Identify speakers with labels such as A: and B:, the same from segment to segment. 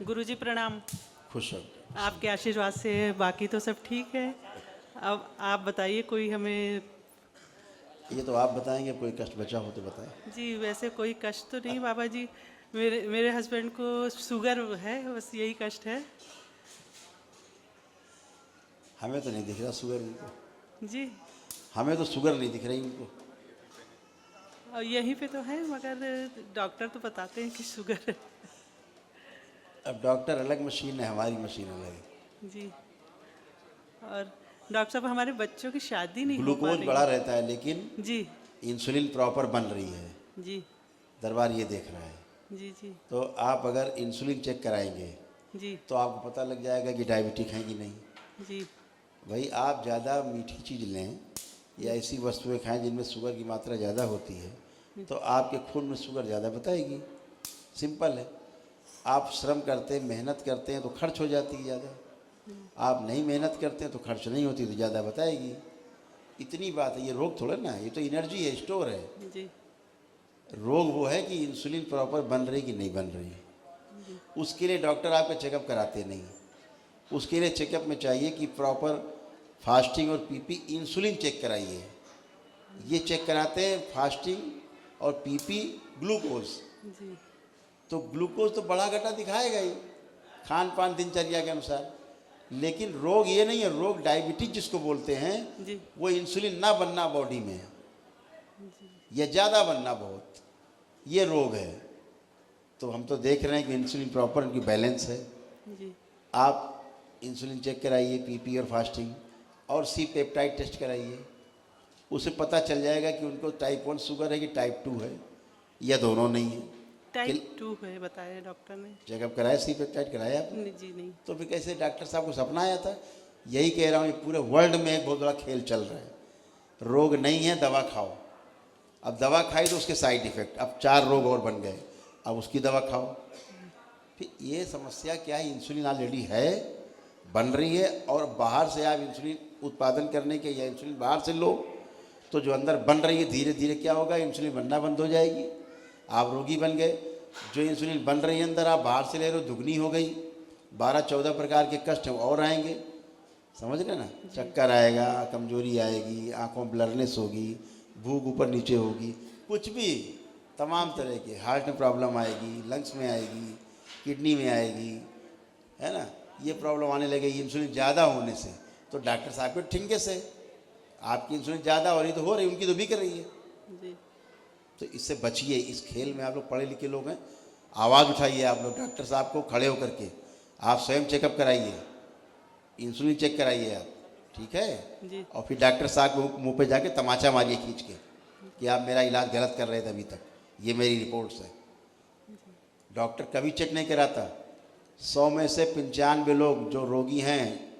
A: गुरुजी प्रणाम।
B: खुश हो।
A: आपके आशीर्वाद से बाकी तो सब ठीक है। अब आप बताइए, कोई हमें।
B: ये तो आप बताएंगे, कोई कष्ट बचा हो तो बताएं।
A: जी वैसे कोई कष्ट तो नहीं बाबा जी। मेरे हस्बैंड को शुगर है, बस यही कष्ट है।
B: हमें तो नहीं दिख रहा शुगर उनको।
A: जी।
B: हमें तो शुगर नहीं दिख रही उनको।
A: और यहीं पे तो है, मगर डॉक्टर तो बताते हैं कि शुगर है।
B: अब डॉक्टर अलग मशीन है, हमारी मशीन अलग है।
A: जी। और डॉक्टर साहब, हमारे बच्चों की शादी नहीं हो पा
B: ग्लूकोज
A: रही
B: बढ़ा
A: है।
B: रहता है लेकिन
A: जी।
B: इंसुलिन प्रॉपर बन रही है।
A: जी।
B: दरबार ये देख रहा है।
A: जी। जी।
B: तो आप अगर इंसुलिन चेक कराएंगे
A: जी।
B: तो आपको पता लग जाएगा कि डायबिटिक है कि नहीं।
A: जी।
B: भाई आप ज़्यादा मीठी चीज़ लें या ऐसी वस्तुएं खाएं जिनमें शुगर की मात्रा ज़्यादा होती है तो आपके खून में शुगर ज़्यादा बताएगी। सिंपल है। आप श्रम करते हैं, मेहनत करते हैं तो खर्च हो जाती है ज़्यादा। आप नहीं मेहनत करते हैं तो खर्च नहीं होती, तो ज़्यादा बताएगी। इतनी बात है। ये रोग थोड़ा ना है, ये तो एनर्जी है, स्टोर है।
A: जी।
B: रोग वो है कि इंसुलिन प्रॉपर बन रही कि नहीं बन रही। उसके लिए डॉक्टर आपका चेकअप कराते नहीं। उसके लिए चेकअप में चाहिए कि प्रॉपर फास्टिंग और पीपी इंसुलिन चेक कराइए। ये चेक कराते हैं फास्टिंग और पीपी ग्लूकोज।
A: जी।
B: तो ग्लूकोज तो बड़ा घटा दिखाएगा ही खान पान दिनचर्या के अनुसार। लेकिन रोग ये नहीं है। रोग डायबिटीज जिसको बोलते हैं
A: जी।
B: वो इंसुलिन ना बनना बॉडी में या ज़्यादा बनना बहुत, ये रोग है। तो हम तो देख रहे हैं कि इंसुलिन प्रॉपर उनकी बैलेंस है।
A: जी।
B: आप इंसुलिन चेक कराइए, पीपी और फास्टिंग, और सी पेप्टाइड टेस्ट कराइए। उसे पता चल जाएगा कि उनको टाइप 1 शुगर है कि टाइप 2 है या दोनों नहीं है।
A: टाइप 2 है बताया डॉक्टर ने।
B: चेकअप कराया, सी पेप्टाइड कराया आपने?
A: नहीं जी, नहीं।
B: तो फिर कैसे डॉक्टर साहब को सपना आया था? यही कह रहा हूँ, ये पूरे वर्ल्ड में एक बहुत बड़ा खेल चल रहा है। रोग नहीं है, दवा खाओ। अब दवा खाई तो उसके साइड इफेक्ट, अब 4 रोग और बन गए, अब उसकी दवा खाओ। फिर ये समस्या क्या है? इंसुलिन ऑलरेडी है, बन रही है, और बाहर से आप इंसुलिन उत्पादन करने के या इंसुलिन बाहर से लो तो जो अंदर बन रही है धीरे धीरे क्या होगा, इंसुलिन बनना बंद हो जाएगी, आप रोगी बन गए। जो इंसुलिन बन रही है अंदर, आप बाहर से ले रहे हो, दुगनी हो गई। 12-14 प्रकार के कष्ट और आएंगे। समझ रहे ना? चक्कर आएगा, कमजोरी आएगी, आंखों ब्लरनेस होगी, भूख ऊपर नीचे होगी, कुछ भी तमाम तरह के, हार्ट में प्रॉब्लम आएगी, लंग्स में आएगी, किडनी में आएगी, है ना? ये प्रॉब्लम आने लगेगी इंसुलिन ज़्यादा होने से। तो डॉक्टर साहब के ठिंगे से आपकी इंसुलिन ज़्यादा हो रही तो हो रही, उनकी तो बिक रही है।
A: जी।
B: तो इससे बचिए। इस खेल में आप लोग पढ़े लिखे लोग हैं, आवाज़ उठाइए आप लोग डॉक्टर साहब को खड़े होकर के। आप स्वयं चेकअप कराइए, इंसुलिन चेक कराइए आप, ठीक है?
A: जी।
B: और फिर डॉक्टर साहब को मुंह पे जाके तमाचा मारिए खींच के कि आप मेरा इलाज गलत कर रहे थे अभी तक, ये मेरी रिपोर्ट्स है। डॉक्टर कभी चेक नहीं कराता। 100 में से 95 लोग जो रोगी हैं,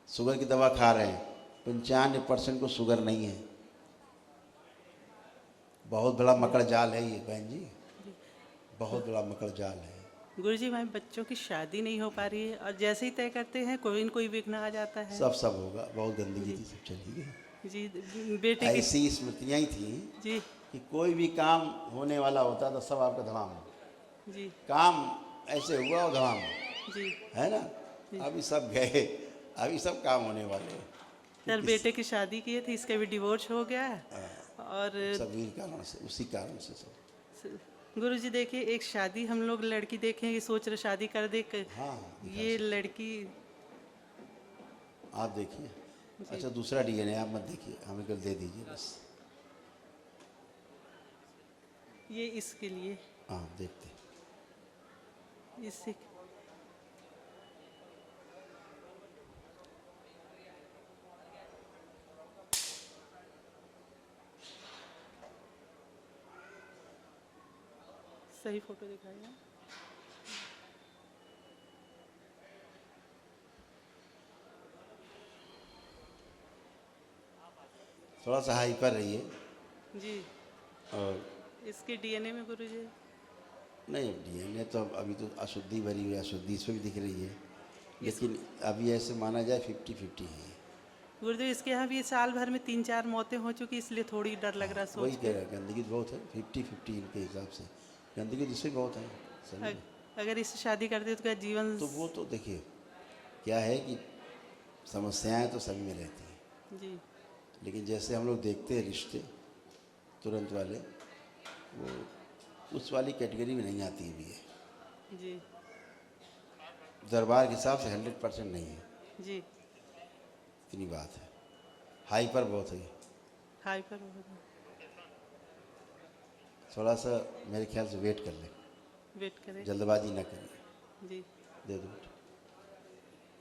B: शुगर की दवा खा रहे हैं, 95% को शुगर नहीं है। बहुत बड़ा मकड़ जाल है ये बहन जी, बहुत बड़ा मकड़ जाल है।
A: गुरुजी, हमारे बच्चों की शादी नहीं हो पा रही है, और जैसे ही तय करते हैं कोई न कोई विघ्न आ जाता है।
B: सब होगा। बहुत गंदगी थी, सब चली गई।
A: जी। बेटे की।
B: ऐसी स्मृतियाँ ही थी
A: जी।
B: कि कोई भी काम होने वाला होता तो सब आपका धड़ाम,
A: जी।
B: काम ऐसे हुआ और धड़ाम,
A: जी।
B: है ना? अभी सब गए, अभी सब काम होने वाले हैं।
A: सर, बेटे की शादी किए थे, इसका भी डिवोर्स हो गया है। और
B: सभी कारण से, उसी कारण से सब।
A: गुरुजी देखिए, एक शादी हम लोग लड़की देखें, ये सोच रहे शादी कर दे
B: हाँ,
A: ये लड़की।
B: आप देखिए। अच्छा, दूसरा डीएनए आप मत देखिए, हमें कल दे दीजिए बस।
A: ये इसके लिए।
B: हाँ, देखते।
A: इससे सही फोटो दिखाएगा।
B: थोड़ा सा हाइपर रहिए।
A: जी।
B: और
A: इसके डीएनए में गुरुजी।
B: नहीं, डीएनए तो अभी तो अशुद्धि भरी हुई है, अशुद्धि इसमें भी दिख रही है, लेकिन अभी ऐसे माना जाए 50-50 है।
A: गुरुदेव, इसके यहाँ भी साल भर में 3-4 मौतें हो चुकी, इसलिए थोड़ी डर लग रहा
B: वही
A: सोच
B: कह
A: के।
B: रहा है, गंदगी बहुत है। 50-50 इनके हिसाब से गंदगी दूसरी बहुत है। सही है।
A: अगर इससे शादी करते तो क्या जीवन
B: तो वो तो देखिए क्या है कि समस्याएं तो सभी में रहती हैं,
A: जी
B: लेकिन जैसे हम लोग देखते हैं रिश्ते तुरंत वाले, वो उस वाली कैटेगरी में नहीं आती भी है।
A: जी
B: दरबार के हिसाब से 100% नहीं है,
A: जी
B: इतनी बात है। हाइपर बहुत है,
A: हाइपर हो गया।
B: थोड़ा सा मेरे ख्याल से वेट कर लें,
A: वेट करें
B: जल्दबाजी ना करें,
A: जी।
B: दे दो।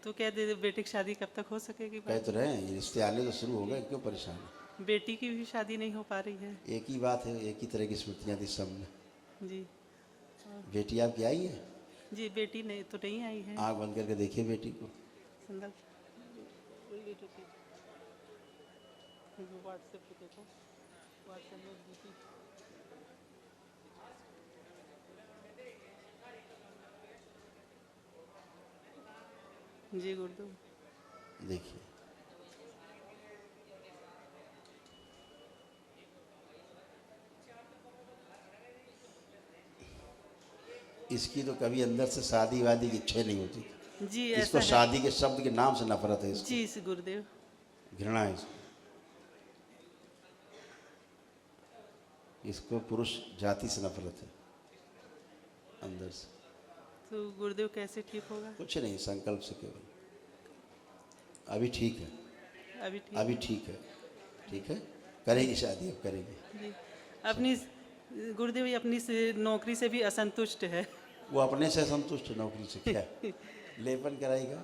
A: तो क्या दे बेटी की शादी कब तक हो सकेगी?
B: कह तो रहे हैं ये रिश्ते आने तो शुरू हो गए, क्यों परेशान है?
A: बेटी की भी शादी नहीं हो पा रही है।
B: एक ही बात है, एक ही तरह की स्मृतियाँ थी सब में।
A: जी
B: बेटी आपकी आई है?
A: जी बेटी नहीं तो नहीं आई है।
B: आँख बंद करके देखिए बेटी को।
A: संदर्भ व्हाट्सएप पे देखो, व्हाट्सएप में बेटी जी गुरुदेव।
B: देखिए इसकी तो कभी अंदर से शादी वादी की इच्छा नहीं होती।
A: जी
B: इसको
A: ऐसा है।
B: शादी के शब्द के नाम से नफरत है, इसको
A: जी इस गुरुदेव।
B: घृणा है इसको। इसको पुरुष जाति से नफरत है अंदर से।
A: तो गुरुदेव कैसे ठीक होगा?
B: कुछ नहीं, संकल्प से केवल। अभी ठीक है,
A: अभी ठीक
B: अभी ठीक है, ठीक है, करेगी शादी, अब करेगी।
A: जी। अपनी गुरुदेव ये अपनी नौकरी से भी असंतुष्ट है।
B: वो अपने से संतुष्ट है, नौकरी से क्या लेपन कराएगा,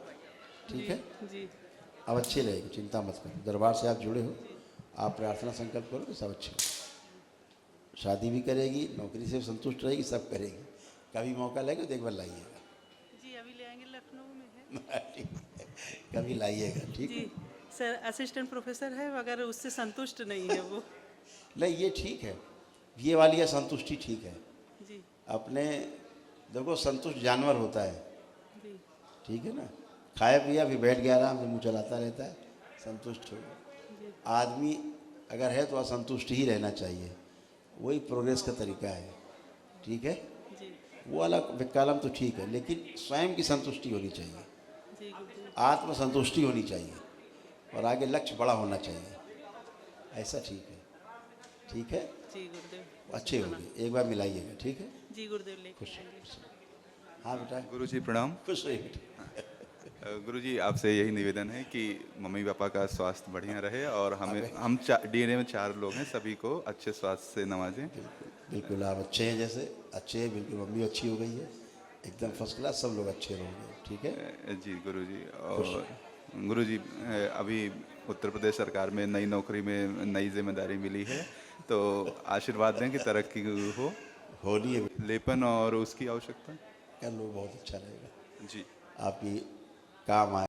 B: ठीक है।
A: जी
B: अब अच्छे रहेगी, चिंता मत करो। दरबार से आप जुड़े हो, आप प्रार्थना संकल्प करो तो सब अच्छे हो। शादी भी करेगी, नौकरी से भी संतुष्ट रहेगी, सब करेगी। कभी मौका लगेगा तो एक बार लाइएगा।
A: जी अभी ले आएंगे, लखनऊ में है।
B: ठीक है, कभी लाइएगा, ठीक है।
A: जी सर असिस्टेंट प्रोफेसर है, मगर उससे संतुष्ट नहीं है वो।
B: नहीं ये ठीक है, ये वाली है संतुष्टि, ठीक है।
A: जी
B: अपने देखो संतुष्ट जानवर होता है,
A: जी
B: ठीक है ना। खाया पिया भी बैठ गया, आराम से मुँह चलाता रहता है, संतुष्ट हो।
A: जी
B: आदमी अगर है तो असंतुष्ट ही रहना चाहिए, वही प्रोग्रेस का तरीका है, ठीक है।
A: जी
B: वो वाला विकल्प तो ठीक है, लेकिन स्वयं की संतुष्टि होनी चाहिए,
A: जी गुरुदेव।
B: आत्म संतुष्टि होनी चाहिए, और आगे लक्ष्य बड़ा होना चाहिए। ऐसा ठीक है, ठीक है।
A: जी गुरुदेव।
B: अच्छे होंगे, एक बार मिलाइएगा, ठीक है।
A: जी गुरुदेव लेके
B: खुश
A: आएंगे।
B: खुश। हाँ बेटा,
C: गुरुजी प्रणाम।
B: खुश रहिए बेटा।
C: गुरुजी आपसे यही निवेदन है कि मम्मी पापा का स्वास्थ्य बढ़िया रहे, और हम डीएनए में 4 लोग हैं, सभी को अच्छे स्वास्थ्य से नवाजें।
B: बिल्कुल आप अच्छे हैं, जैसे अच्छे हैं, बिल्कुल मम्मी अच्छी हो गई है, एकदम फर्स्ट क्लास, सब लोग अच्छे रहोगे, ठीक है।
C: जी गुरुजी। और गुरुजी अभी उत्तर प्रदेश सरकार में नई नौकरी में नई जिम्मेदारी मिली है, तो आशीर्वाद दें कि तरक्की हो।
B: होली है,
C: लेपन और उसकी आवश्यकता।
B: कर लो, बहुत अच्छा रहेगा,
C: जी
B: आपकी काम आए।